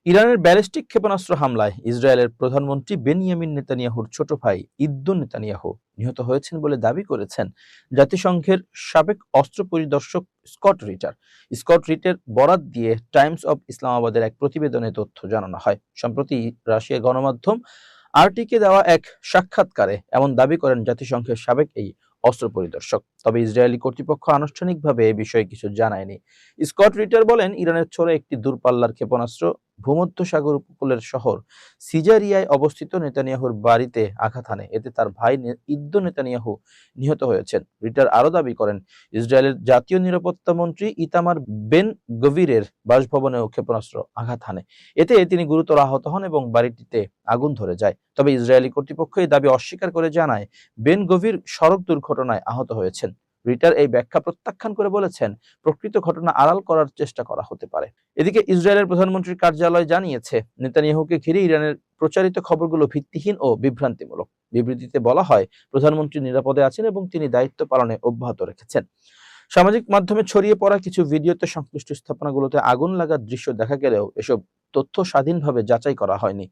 ইরানের ব্যালিস্টিক ক্ষেপণাস্ত্র হামলায় ইসরায়েলের প্রধানমন্ত্রী বেনিয়ামিন নেতানিয়াহুর ছোট ভাই ইদ্দুন নেতানিয়াহু নিহত হয়েছেন বলে দাবি করেছেন জাতিসংঘের সাবেক অস্ত্র পরিদর্শক স্কট রিটার। স্কট রিটের বরাত দিয়ে টাইমস অব ইসলামাবাদের এক প্রতিবেদনে তথ্য জানানো হয়। সম্প্রতি রাশিয়ার গণমাধ্যম আরটিকে দেওয়া এক সাক্ষাৎকারে এমন দাবি করেন জাতিসংঘের সাবেক এই অস্ত্র পরিদর্শক। তবে ইসরায়েলি কর্তৃপক্ষ আনুষ্ঠানিকভাবে এ বিষয়ে কিছু জানায়নি। স্কট রিটার বলেন, ইরানের ছোড়া একটি দূরপাল্লার ক্ষেপণাস্ত্র ভূমধ্যসাগর উপকূলের শহর সিজারিয়ায় অবস্থিত নেতানিয়াহুর বাড়িতে আঘাত হানে। এতে তার ভাই ইদ্দো নেতানিয়াহু নিহত হয়েছেন। রিটার আরো দাবি করেন, ইসরায়েলের জাতীয় নিরাপত্তা মন্ত্রী ইতামার বেন গভিরের বাসভবনেও ক্ষেপণাস্ত্র আঘাত হানে। এতে তিনি গুরুতর আহত হন এবং বাড়িটিতে আগুন ধরে যায়। তবে ইসরায়েলি কর্তৃপক্ষ এই দাবি অস্বীকার করে জানায়, বেন গভির সড়ক দুর্ঘটনায় আহত হয়েছেন। রিটার এই ব্যাখ্যা প্রত্যাখ্যান করে বলেছেন, প্রকৃত ঘটনা আড়াল করার চেষ্টা করা হতে পারে। এদিকে ইসরায়েলের প্রধানমন্ত্রীর কার্যালয় জানিয়েছে, নেতানিয়াহুকে ঘিরে ইরানের প্রচারিত খবরগুলো ভিত্তিহীন ও বিভ্রান্তিমূলক। বিবৃতিতে বলা হয়, প্রধানমন্ত্রী নিরাপদে আছেন এবং তিনি দায়িত্ব পালনে অব্যাহত রেখেছেন। সামাজিক মাধ্যমে ছড়িয়ে পড়া কিছু ভিডিওতে সংশ্লিষ্ট স্থাপনাগুলোতে আগুন লাগার দৃশ্য দেখা গেলেও এসব তথ্য স্বাধীনভাবে যাচাই করা হয়নি।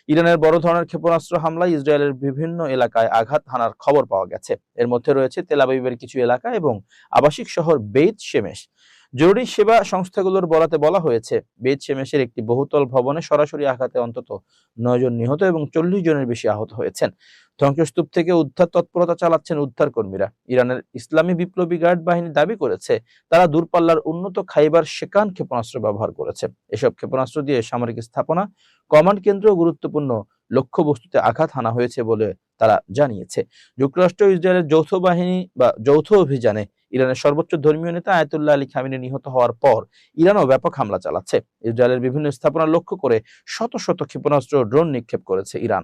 ইরানের বড় ধরনের ক্ষেপণাস্ত্র হামলায় ইসরায়েলের বিভিন্ন এলাকায় আঘাত হানার খবর পাওয়া গেছে। এর মধ্যে রয়েছে তেল আবিবের কিছু এলাকা এবং আবাসিক শহর বেইত শেমেশ। জরুরি সেবা সংস্থাগুলোর বরাতে বলা হয়েছে, বেইত শেমেশের একটি বহুতল ভবনে সরাসরি আঘাতে অন্তত 9 জন নিহত এবং 40 জনের বেশি আহত হয়েছেন। ধ্বংসস্তূপ থেকে উদ্ধার তৎপরতা চালাচ্ছেন উদ্ধার কর্মীরা। ইরানের ইসলামী বিপ্লবী গার্ড বাহিনী দাবি করেছে, তারা দূরপাল্লার উন্নত খাইবার শেকান ক্ষেপণাস্ত্র ব্যবহার করেছে। এসব ক্ষেপণাস্ত্র দিয়ে সামরিক স্থাপনা, কমান্ড কেন্দ্র ও গুরুত্বপূর্ণ লক্ষ্যবস্তুতে আঘাত হানা হয়েছে বলে তারা জানিয়েছে। যুক্তরাষ্ট্র ও ইসরায়েলের যৌথ বাহিনী বা যৌথ অভিযানে ইরানের সর্বোচ্চ ধর্মীয় নেতা আয়াতুল্লাহ আলী খামেনি নিহত হওয়ার পর ইরানও ব্যাপক হামলা চালাচ্ছে। ইসরায়েলের বিভিন্ন স্থাপনা লক্ষ্য করে শত শত ক্ষেপণাস্ত্র ও ড্রোন নিক্ষেপ করেছে ইরান।